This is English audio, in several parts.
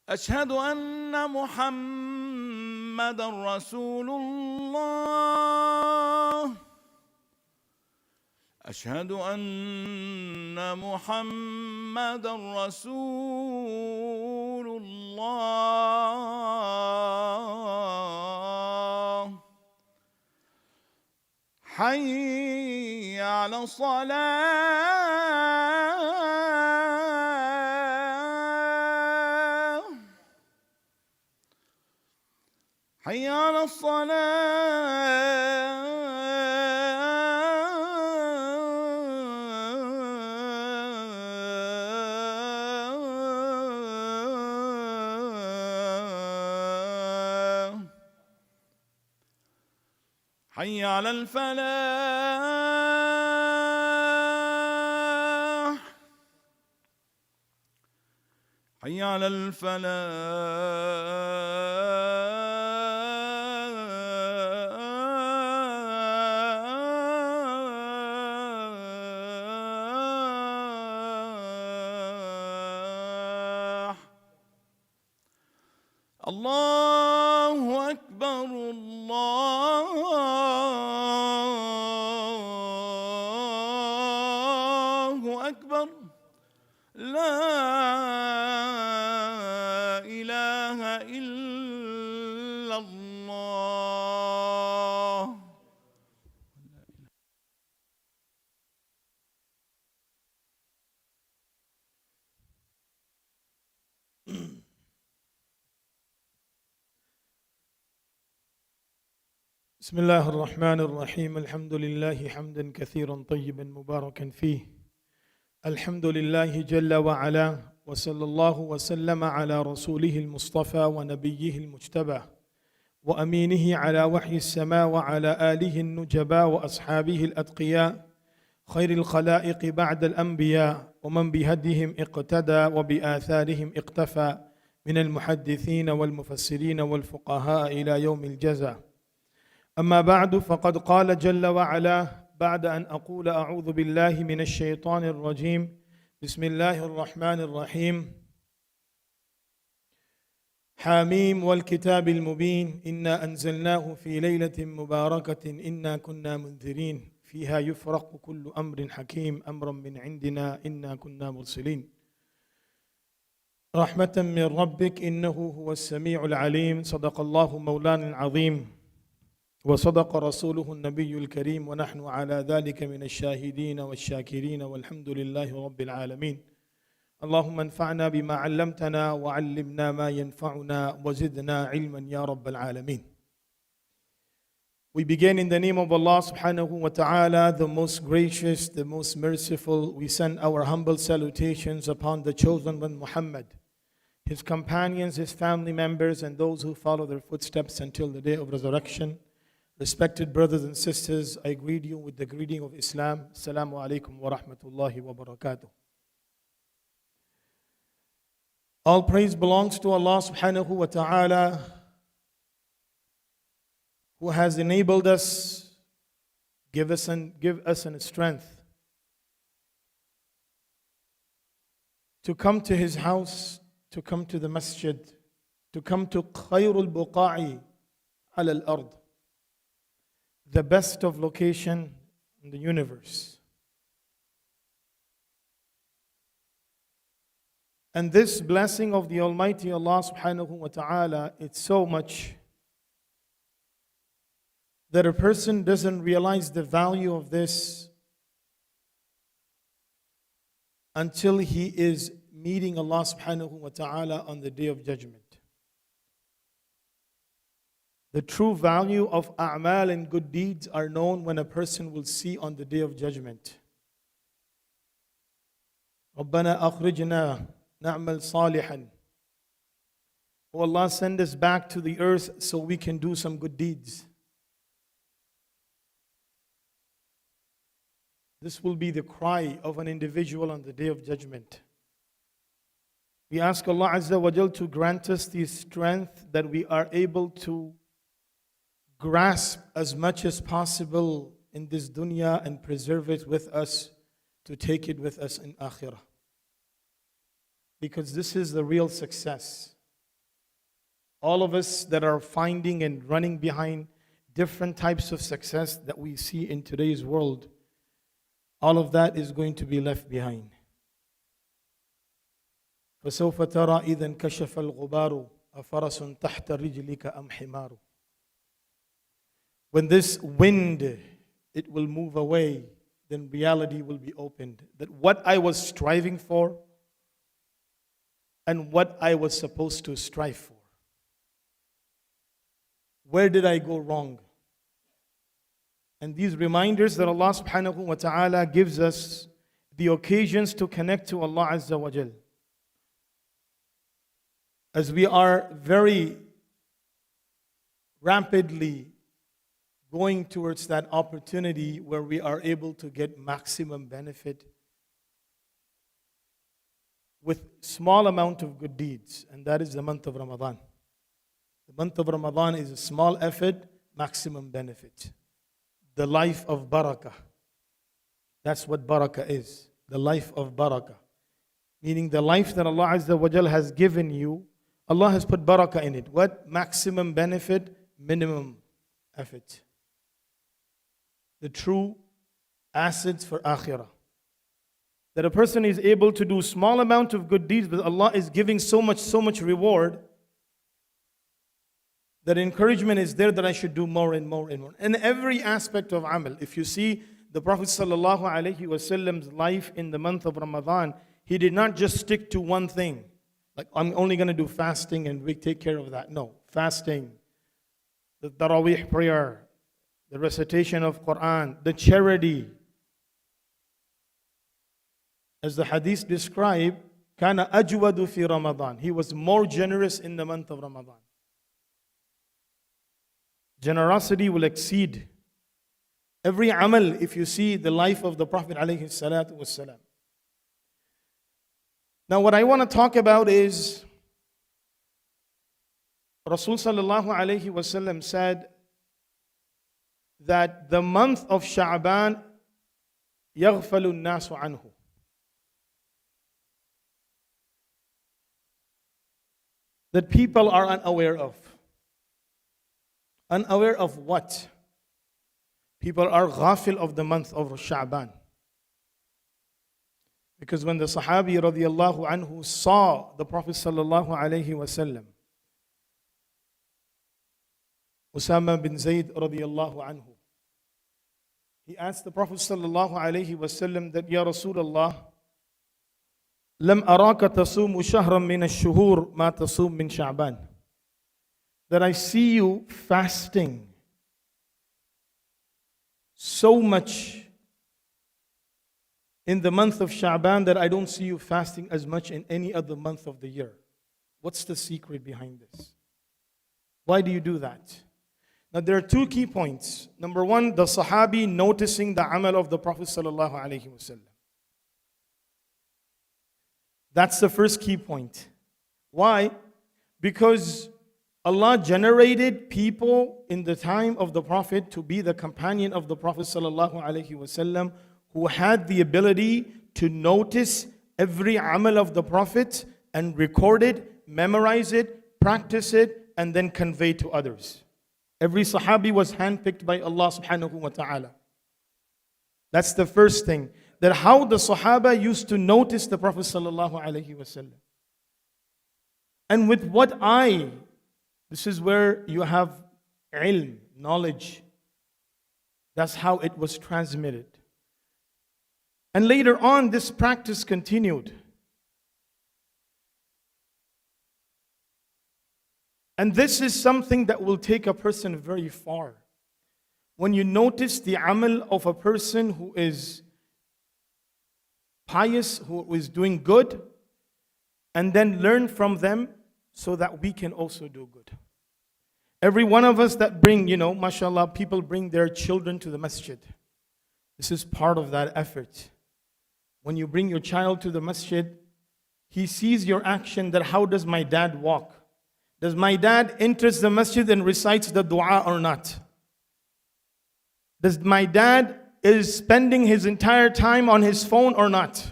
أشهد أن محمد رسول الله. أشهد أن محمد رسول الله. حي على الصلاة. حي على الصلاة. حي على الفلاح. حي على الفلاح. الله أكبر. الله أكبر. لا إله إلا الله. بسم الله الرحمن الرحيم. الحمد لله حمدا كثيرا طيبا مباركا فيه. الحمد لله جل وعلا، وصلى الله وسلم على رسوله المصطفى ونبيه المجتبى وأمينه على وحي السماء وعلى آله النجباء وأصحابه الأتقياء خير الخلائق بعد الأنبياء، ومن بهديهم اقتدى وبآثارهم اقتفى من المحدثين والمفسرين والفقهاء إلى يوم الجزاء. أما بعد، فقد قال جل وعلا بعد أن أقول أعوذ بالله من الشيطان الرجيم، بسم الله الرحمن الرحيم. حاميم والكتاب المبين، إنا أنزلناه في ليلة مباركة إنا كنا منذرين فيها يفرق كل أمر حكيم أمرا من عندنا إنا كنا مرسلين رحمة من ربك إنه هو السميع العليم. صدق الله مولانا العظيم وصدق رسوله النبي الكريم، ونحن على ذلك من الشاهدين والشاكرين والحمد لله رب العالمين. اللهم انفعنا بما علمتنا وعلمنا ما ينفعنا وزدنا علما يا رب العالمين. We begin in the name of Allah subhanahu wa ta'ala, the most gracious, the most merciful. We send our humble salutations upon the chosen one Muhammad, his companions, his family members, and those who follow their footsteps until the day of resurrection. Respected brothers and sisters, I greet you with the greeting of Islam. Assalamu alaikum wa rahmatullahi wa barakatuh. All praise belongs to Allah subhanahu wa ta'ala, who has enabled us, give us an strength to come to His house, to come to the Masjid, to come to khayrul buqa'i ala al-ard, the best of location in the universe. And this blessing of the Almighty Allah subhanahu wa ta'ala, it's so much that a person doesn't realize the value of this until he is meeting Allah subhanahu wa ta'ala on the day of judgment. The true value of a'mal and good deeds are known when a person will see on the day of judgment. رَبَّنَا أَخْرِجْنَا نَعْمَلْ صَالِحًا. Oh Allah, send us back to the earth so we can do some good deeds. This will be the cry of an individual on the day of judgment. We ask Allah Azza wa Jal to grant us the strength that we are able to grasp as much as possible in this dunya and preserve it with us, to take it with us in akhirah. Because this is the real success. All of us that are finding and running behind different types of success that we see in today's world, all of that is going to be left behind. فسوف ترى إذا انكشف الغبار أفرس تحت رجلك أم حمار. When this wind, it will move away, then reality will be opened. That what I was striving for and what I was supposed to strive for. Where did I go wrong? And these reminders that Allah subhanahu wa ta'ala gives us, the occasions to connect to Allah Azza wa Jal. As we are very rapidly going towards that opportunity where we are able to get maximum benefit with small amount of good deeds, and that is the month of Ramadan. The month of Ramadan is a small effort, maximum benefit. The life of barakah. That's what barakah is. The life of barakah. Meaning the life that Allah Azza wa Jal has given you, Allah has put barakah in it. What? Maximum benefit, minimum effort. The true assets for akhirah. That a person is able to do small amount of good deeds, but Allah is giving so much reward, that encouragement is there that I should do more and more and more. In every aspect of amal, if you see the Prophet sallallahu alaihi wasallam's life in the month of Ramadan, he did not just stick to one thing. Like, I'm only going to do fasting and we take care of that. No, fasting, the Taraweeh prayer, the recitation of Quran, the charity. As the hadith describe, كَانَ أَجْوَدُ فِي رَمَضَانِ. He was more generous in the month of Ramadan. Generosity will exceed every amal if you see the life of the Prophet alayhi salatu wassalam. Now what I want to talk about is Rasul sallallahu alayhi wasallam said that the month of Sha'aban يَغْفَلُ النَّاسُ عَنْهُ. That people are unaware of. Unaware of what? People are ghafil of the month of Sha'aban. Because when the Sahabi radiyallahu anhu saw the Prophet sallallahu alayhi wasallam, Usama bin Zayd radiyallahu anhu, he asked the Prophet sallallahu alayhi wasallam that, Ya Rasulullah, لم أراك تصوم شهرا من الشهور ما تصوم من شعبان. That I see you fasting so much in the month of Sha'aban that I don't see you fasting as much in any other month of the year. What's the secret behind this? Why do you do that? Now there are two key points. Number one, the Sahabi noticing the amal of the Prophet sallallahu alaihi wasallam. That's the first key point. Why? Because Allah generated people in the time of the Prophet to be the companion of the Prophet sallallahu alaihi wasallam, who had the ability to notice every amal of the Prophet and record it, memorize it, practice it, and then convey to others. Every Sahabi was handpicked by Allah subhanahu wa ta'ala. That's the first thing. That how the Sahaba used to notice the Prophet sallallahu alaihi wasallam. And with what eye? This is where you have ilm, knowledge. That's how it was transmitted. And later on, this practice continued. And this is something that will take a person very far. When you notice the amal of a person who is pious, who is doing good, and then learn from them so that we can also do good. Every one of us that bring, mashallah, people bring their children to the masjid. This is part of that effort. When you bring your child to the masjid, he sees your action, that how does my dad walk? Does my dad enters the masjid and recites the dua or not? Does my dad is spending his entire time on his phone or not?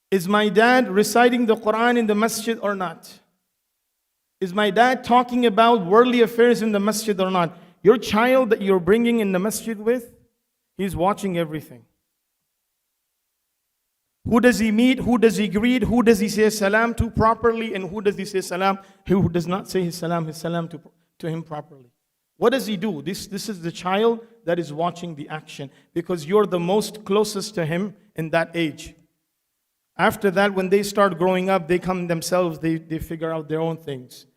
Is my dad reciting the Quran in the masjid or not? Is my dad talking about worldly affairs in the masjid or not? Your child that you're bringing in the masjid with, he's watching everything. Who does he meet? Who does he greet? Who does he say salam to properly? And who does he say salam? Who does not say his salam to him properly? What does he do? This is the child that is watching the action, because you're the most closest to him in that age. After that, when they start growing up, they come themselves, they figure out their own things.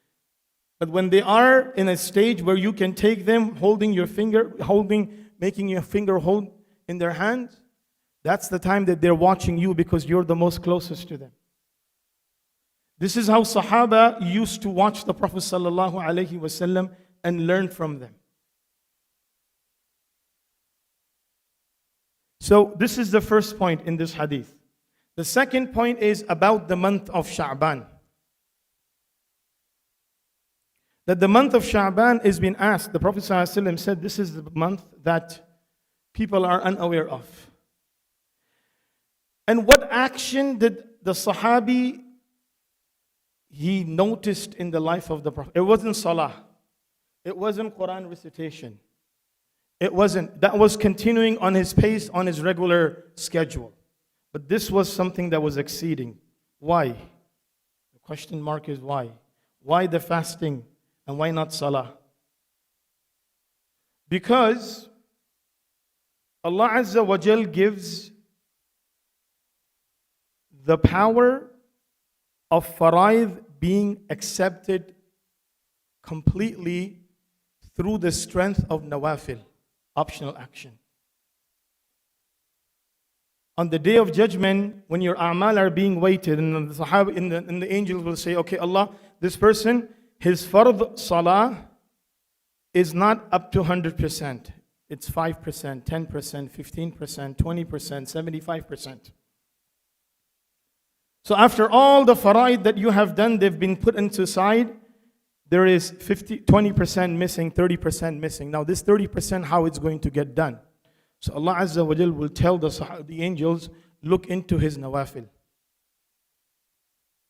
But when they are in a stage where you can take them, making your finger hold in their hands, that's the time that they're watching you, because you're the most closest to them. This is how Sahaba used to watch the Prophet ﷺ and learn from them. So this is the first point in this hadith. The second point is about the month of Sha'aban. That the month of Sha'aban is being asked. The Prophet ﷺ said this is the month that people are unaware of. And what action did the Sahabi he noticed in the life of the Prophet? It wasn't Salah. It wasn't Quran recitation. It wasn't. That was continuing on his pace, on his regular schedule. But this was something that was exceeding. Why? The question mark is why? Why the fasting and why not Salah? Because Allah Azza wa Jal gives the power of faraid being accepted completely through the strength of nawafil, optional action. On the day of judgment, when your a'mal are being weighted, and the Sahaba, and the angels will say, okay, Allah, this person, his fard salah is not up to 100%. It's 5%, 10%, 15%, 20%, 75%. So after all the faraid that you have done, they've been put into side, there is 20% missing, 30% missing. Now this 30%, how it's going to get done? So Allah Azza wa Jal will tell the angels, look into his nawafil.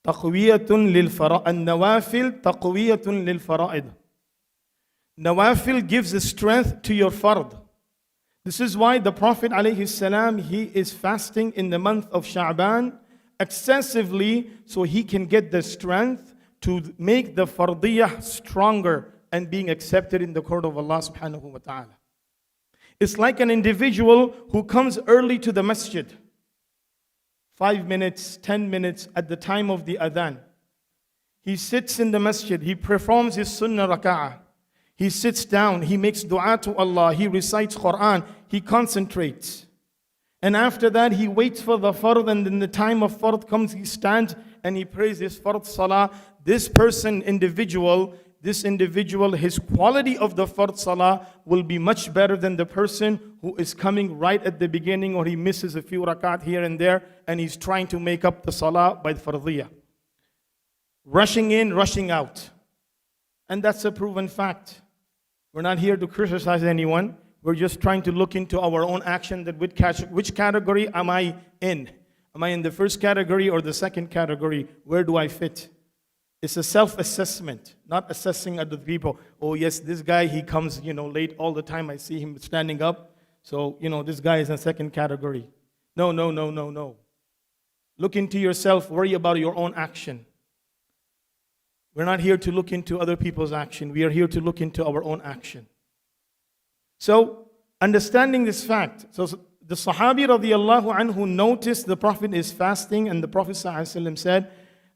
Taqwiyatun lil fara'id. An-nawafil taqwiyatun lil fara'id. Nawafil gives the strength to your fard. This is why the Prophet ﷺ, he is fasting in the month of Sha'aban excessively, so he can get the strength to make the fardiyah stronger and being accepted in the court of Allah subhanahu wa ta'ala. It's like an individual who comes early to the masjid, 5 minutes, 10 minutes at the time of the adhan. He sits in the masjid, he performs his sunnah raka'ah. He sits down, he makes dua to Allah, he recites Quran, he concentrates. And after that, he waits for the fard, and then the time of fard comes, he stands and he prays his fard salah. This individual, his quality of the fard salah will be much better than the person who is coming right at the beginning, or he misses a few rakat here and there, and he's trying to make up the salah by the fardiyah. Rushing in, rushing out. And that's a proven fact. We're not here to criticize anyone. We're just trying to look into our own action, that which category am I in? Am I in the first category or the second category? Where do I fit? It's a self-assessment, not assessing other people. Oh yes, this guy, he comes, late all the time. I see him standing up. So, this guy is in second category. No. Look into yourself. Worry about your own action. We're not here to look into other people's action. We are here to look into our own action. So, understanding this fact, so the Sahabi radiallahu anhu noticed the Prophet is fasting, and the Prophet ﷺ said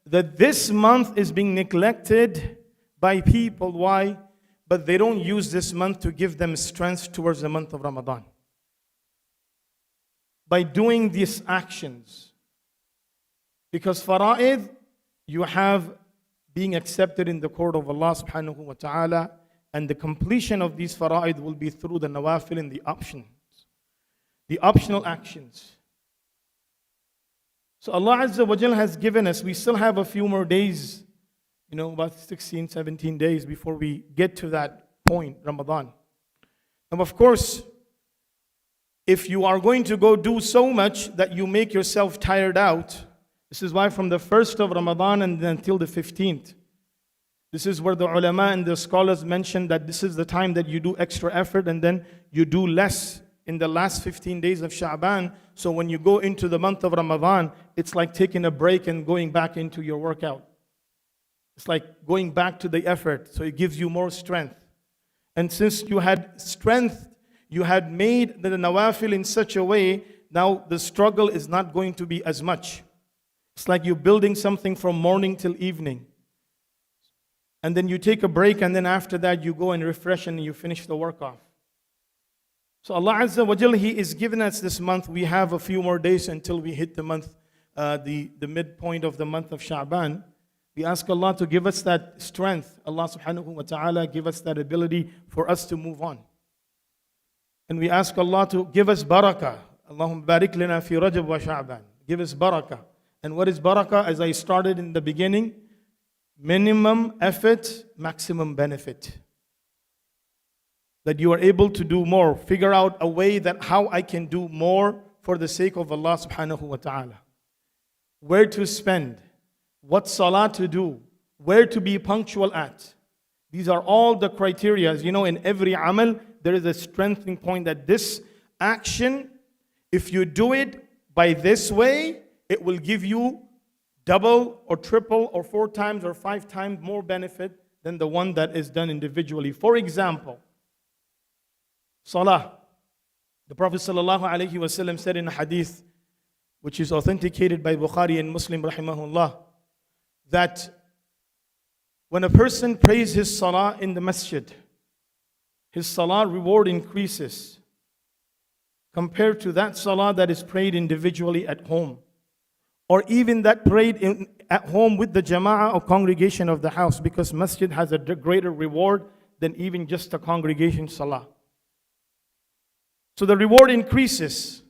that this month is being neglected by people. Why? But they don't use this month to give them strength towards the month of Ramadan. By doing these actions. Because fara'id, you have being accepted in the court of Allah subhanahu wa ta'ala, and the completion of these fara'id will be through the nawafil and the options, the optional actions. So Allah Azza wa Jal has given us, we still have a few more days, about 16, 17 days before we get to that point, Ramadan. And of course, if you are going to go do so much that you make yourself tired out, this is why from the 1st of Ramadan and then until the 15th, This is where the ulama and the scholars mention that this is the time that you do extra effort and then you do less in the last 15 days of Sha'aban. So when you go into the month of Ramadan, it's like taking a break and going back into your workout. It's like going back to the effort. So it gives you more strength. And since you had strength, you had made the nawafil in such a way, now the struggle is not going to be as much. It's like you're building something from morning till evening. And then you take a break, and then after that you go and refresh and you finish the work off. So Allah Azza wa Jal, He is giving us this month. We have a few more days until we hit the month, the midpoint of the month of Sha'aban. We ask Allah to give us that strength. Allah subhanahu wa ta'ala give us that ability for us to move on. And we ask Allah to give us barakah. Allahumma barik lana fi Rajab wa Sha'aban. Give us barakah. And what is barakah? As I started in the beginning, minimum effort, maximum benefit. That you are able to do more. Figure out a way that how I can do more for the sake of Allah subhanahu wa ta'ala. Where to spend, what salah to do, where to be punctual at. These are all the criteria. You know, in every amal, there is a strengthening point that this action, if you do it by this way, it will give you double or triple or 4 times or 5 times more benefit than the one that is done individually. For example, salah. The Prophet ﷺ said in a hadith, which is authenticated by Bukhari and Muslim rahimahullah, that when a person prays his salah in the masjid, his salah reward increases compared to that salah that is prayed individually at home, or even that prayed at home with the jama'ah or congregation of the house, because masjid has a greater reward than even just a congregation salah. So the reward increases.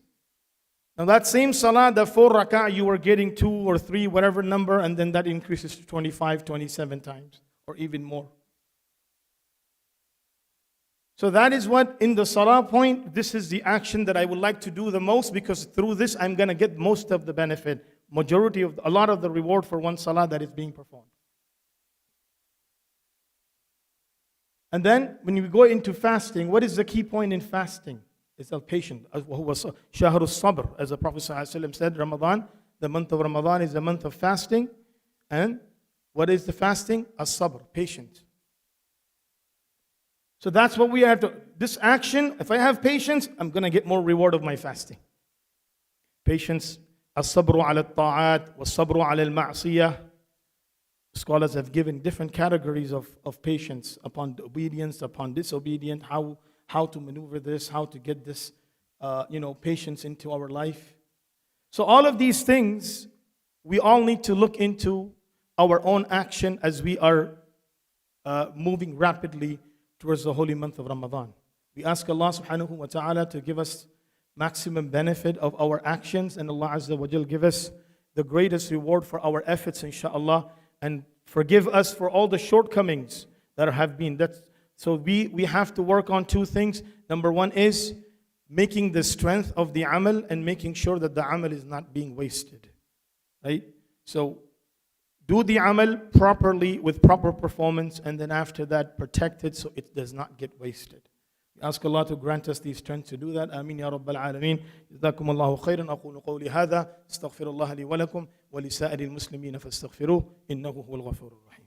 Now that same salah, the 4 rak'ah, you were getting 2 or 3, whatever number, and then that increases to 25, 27 times, or even more. So that is what, in the salah point, this is the action that I would like to do the most, because through this I'm going to get most of the benefit, a lot of the reward for one salah that is being performed. And then when we go into fasting, what is the key point in fasting? It's al-patient. Shahr al-sabr, as the Prophet ﷺ said, Ramadan, the month of Ramadan is the month of fasting. And what is the fasting? As-sabr, patience. So that's what we have to, this action, if I have patience, I'm going to get more reward of my fasting. Patience, as-sabru ala al-ta'at, was-sabru ala al-ma'siyah. Scholars have given different categories of patience upon obedience, upon disobedience, how to maneuver this, how to get this, patience into our life. So all of these things, we all need to look into our own action as we are moving rapidly towards the holy month of Ramadan. We ask Allah subhanahu wa ta'ala to give us maximum benefit of our actions, and Allah Azza wa Jal give us the greatest reward for our efforts, inshaAllah, and forgive us for all the shortcomings that have been. So we have to work on 2 things. Number 1 is making the strength of the amal and making sure that the amal is not being wasted. Right? So do the amal properly with proper performance, and then after that protect it so it does not get wasted. We ask Allah to grant us the strength to do that. Ameen ya Rabbal Alameen. جزاكم الله خيرا. أقول قولي هذا استغفر الله لي ولكم ولسائر المسلمين فاستغفروه إنه هو الغفور الرحيم.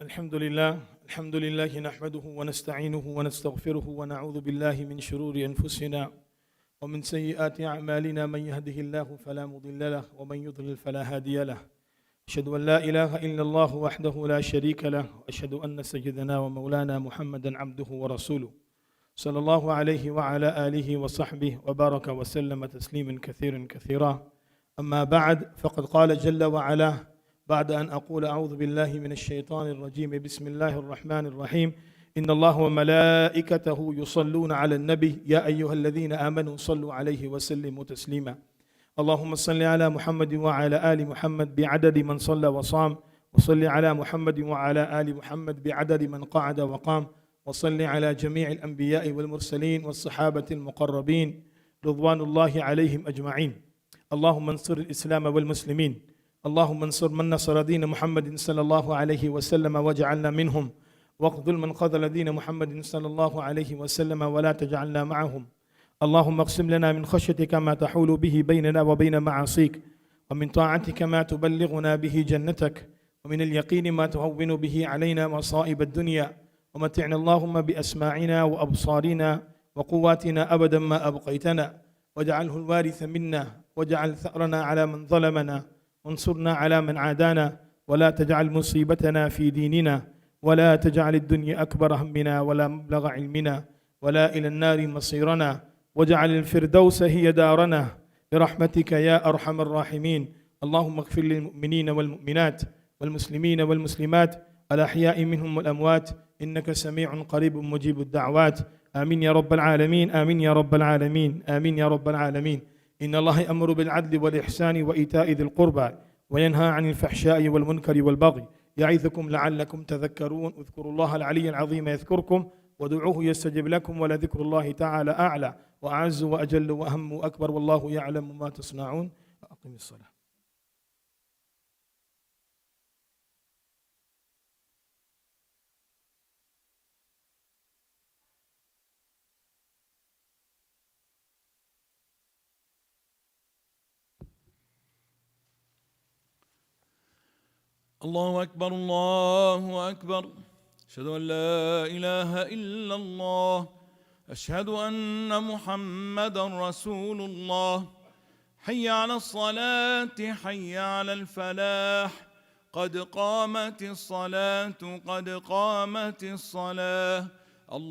الحمد لله نحمده ونستعينه ونستغفره ونعوذ بالله من شرور أنفسنا ومن سيئات أعمالنا من يهده الله فلا مضل له ومن يضلل فلا هادي له أشهد أن لا إله إلا الله وحده لا شريك له وأشهد أن سيدنا ومولانا محمدا عبده ورسوله صلى الله عليه وعلى آله وصحبه وبارك وسلم تسليما كثيرا أما بعد فقد قال جل وعلا بعد أن أقول أعوذ بالله من الشيطان الرجيم بسم الله الرحمن الرحيم إن الله وملائكته يصلون على النبي يا أيها الذين آمنوا صلوا عليه وسلموا تسليما اللهم صل على محمد وعلى آل محمد بعدد من صلى وصام، وصل على محمد وعلى آل محمد بعدد من قعد وقام، وصل على جميع الأنبياء والمرسلين والصحابة المقربين رضوان الله عليهم أجمعين. اللهم انصر الإسلام والمسلمين، اللهم انصر من نصر دين محمد صلى الله عليه وسلم واجعلنا منهم، واخذل من خذل دين محمد صلى الله عليه وسلم ولا تجعلنا معهم. اللهم اقسم لنا من خشيتك ما تحول به بيننا وبين معاصيك، ومن طاعتك ما تبلغنا به جنتك، ومن اليقين ما تهون به علينا مصائب الدنيا، ومتعنا اللهم بأسماعنا وأبصارنا وقواتنا أبدا ما أبقيتنا، واجعله الوارث منا، واجعل ثأرنا على من ظلمنا، وانصرنا على من عادانا، ولا تجعل مصيبتنا في ديننا، ولا تجعل الدنيا أكبر همنا ولا مبلغ علمنا ولا إلى النار مصيرنا، واجعل الفردوس هي دارنا برحمتك يا أرحم الراحمين. اللهم اغفر للمؤمنين والمؤمنات والمسلمين والمسلمات الأحياء منهم والأموات، إنك سميع قريب مجيب الدعوات. آمين يا رب العالمين، آمين يا رب العالمين، آمين يا رب العالمين. إن الله يأمر بالعدل والإحسان وإيتاء ذي القربى وينهى عن الفحشاء والمنكر والبغي يعظكم لعلكم تذكرون. اذكروا الله العلي العظيم يذكركم، ودعوه يستجب لكم، ولذكر الله تعالى أعلى وأعز وأجل وأهم وأكبر، والله يعلم ما تصنعون. أقم الصلاة. الله أكبر الله أكبر، أشهد أن لا إله إلا الله، أشهد أن محمدا رسول الله. حي على الصلاة، حي على الفلاح، قد قامت الصلاة، قد قامت الصلاة. الله